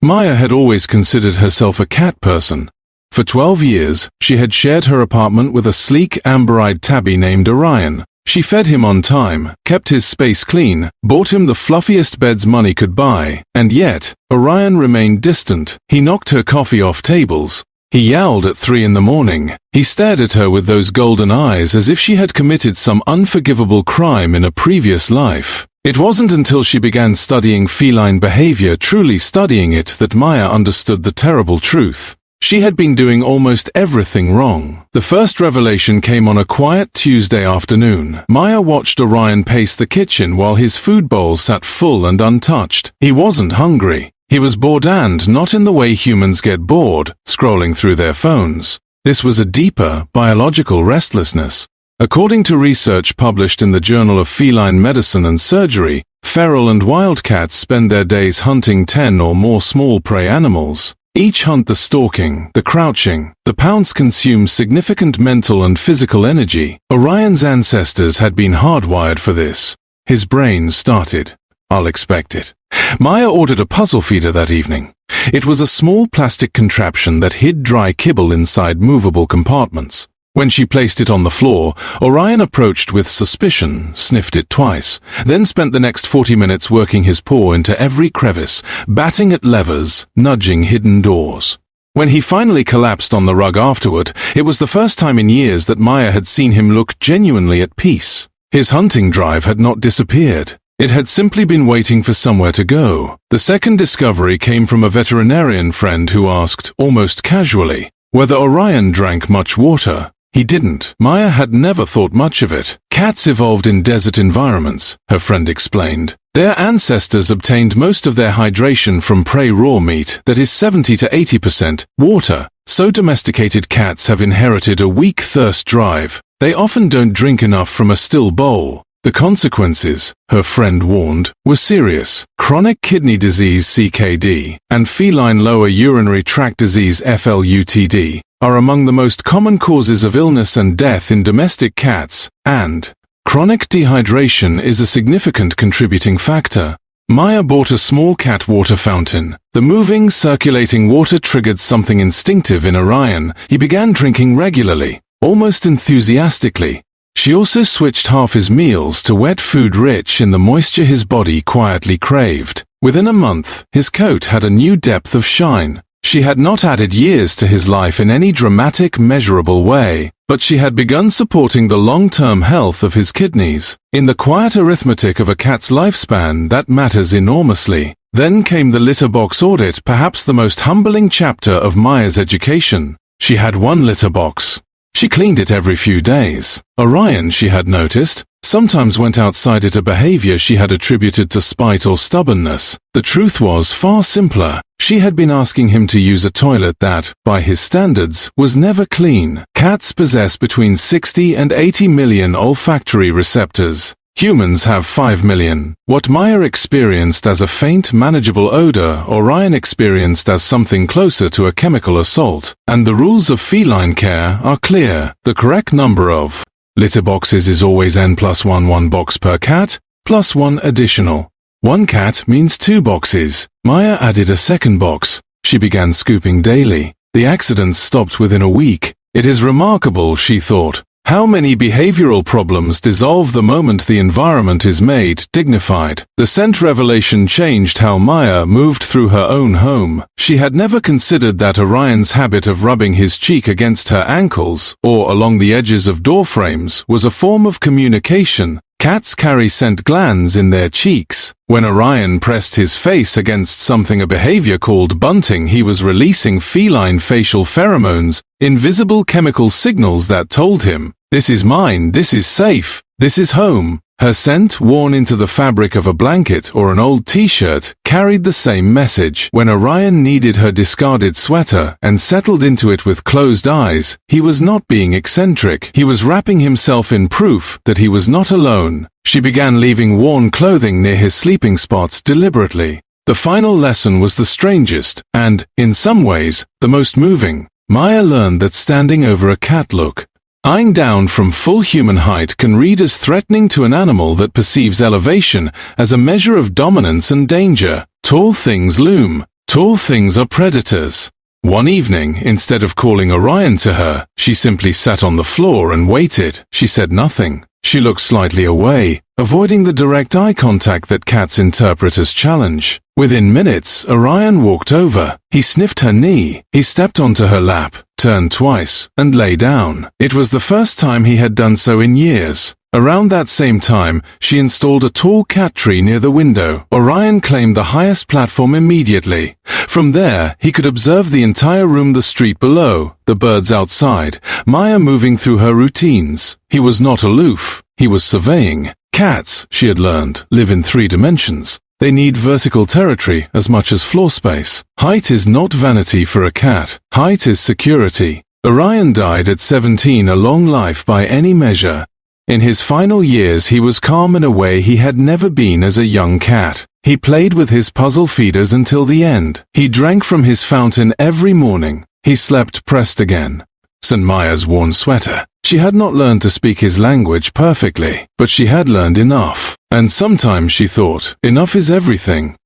Maya had always considered herself a cat person. For 12 years, she had shared her apartment with a sleek, amber-eyed tabby named Orion. She fed him on time, kept his space clean, bought him the fluffiest beds money could buy, and yet, Orion remained distant. He knocked her coffee off tables. He yowled at 3 in the morning. He stared at her with those golden eyes as if she had committed some unforgivable crime in a previous life. It wasn't until she began studying feline behavior, truly studying it, that Maya understood the terrible truth. She had been doing almost everything wrong. The first revelation came on a quiet Tuesday afternoon. Maya watched Orion pace the kitchen while his food bowl sat full and untouched. He wasn't hungry. He was bored, and not in the way humans get bored, scrolling through their phones. This was a deeper, biological restlessness. According to research published in the Journal of Feline Medicine and Surgery, feral and wild cats spend their days hunting 10 or more small prey animals. Each hunt, the stalking, the crouching, the pounce, consumes significant mental and physical energy. Orion's ancestors had been hardwired for this. His brain started, "I'll expect it." Maya ordered a puzzle feeder that evening. It was a small plastic contraption that hid dry kibble inside movable compartments. When she placed it on the floor, Orion approached with suspicion, sniffed it twice, then spent the next 40 minutes working his paw into every crevice, batting at levers, nudging hidden doors. When he finally collapsed on the rug afterward, it was the first time in years that Maya had seen him look genuinely at peace. His hunting drive had not disappeared. It had simply been waiting for somewhere to go. The second discovery came from a veterinarian friend who asked, almost casually, whether Orion drank much water. He didn't. Maya had never thought much of it. Cats evolved in desert environments, her friend explained. Their ancestors obtained most of their hydration from prey raw meat that is 70 to 80% water. So domesticated cats have inherited a weak thirst drive. They often don't drink enough from a still bowl. The consequences, her friend warned, were serious. Chronic kidney disease (CKD) and feline lower urinary tract disease (FLUTD) are among the most common causes of illness and death in domestic cats, and chronic dehydration is a significant contributing factor. Maya bought a small cat water fountain. The moving, circulating water triggered something instinctive in Orion. He began drinking regularly, almost enthusiastically. She also switched half his meals to wet food rich in the moisture his body quietly craved. Within a month, his coat had a new depth of shine. She had not added years to his life in any dramatic, measurable way, but she had begun supporting the long-term health of his kidneys. In the quiet arithmetic of a cat's lifespan, that matters enormously. Then came the litter box audit, perhaps the most humbling chapter of Maya's education. She had one litter box. She cleaned it every few days. Orion, she had noticed, sometimes went outside it, a behavior she had attributed to spite or stubbornness. The truth was far simpler. She had been asking him to use a toilet that, by his standards, was never clean. Cats possess between 60 and 80 million olfactory receptors. Humans have 5 million. What Maya experienced as a faint, manageable odor, Orion experienced as something closer to a chemical assault. And the rules of feline care are clear. The correct number of litter boxes is always n+1 box per cat, plus 1 additional. 1 cat means 2 boxes. Maya added a second box. She began scooping daily. The accidents stopped within a week. It is remarkable, she thought, how many behavioral problems dissolve the moment the environment is made dignified. The scent revelation changed how Maya moved through her own home. She had never considered that Orion's habit of rubbing his cheek against her ankles or along the edges of door frames was a form of communication. Cats carry scent glands in their cheeks. When Orion pressed his face against something, a behavior called bunting, he was releasing feline facial pheromones, invisible chemical signals that told him, "This is mine, this is safe, this is home." Her scent, worn into the fabric of a blanket or an old t-shirt, carried the same message. When Orion needed her discarded sweater and settled into it with closed eyes, he was not being eccentric. He was wrapping himself in proof that he was not alone. She began leaving worn clothing near his sleeping spots deliberately. The final lesson was the strangest and, in some ways, the most moving. Maya learned that standing over a cat, eyeing down from full human height, can read as threatening to an animal that perceives elevation as a measure of dominance and danger. Tall things loom. Tall things are predators. One evening, instead of calling Orion to her, she simply sat on the floor and waited. She said nothing. She looked slightly away, avoiding the direct eye contact that cats interpret as challenge. Within minutes, Orion walked over. He sniffed her knee. He stepped onto her lap, turned twice, and lay down. It was the first time he had done so in years. Around that same time, she installed a tall cat tree near the window. Orion claimed the highest platform immediately. From there, he could observe the entire room, the street below, the birds outside, Maya moving through her routines. He was not aloof. He was surveying. Cats, she had learned, live in 3 dimensions. They need vertical territory as much as floor space. Height is not vanity for a cat. Height is security. Orion died at 17, a long life by any measure. In his final years, he was calm in a way he had never been as a young cat. He played with his puzzle feeders until the end. He drank from his fountain every morning. He slept pressed again. St. Maya's worn sweater. She had not learned to speak his language perfectly, but she had learned enough. And sometimes she thought, enough is everything.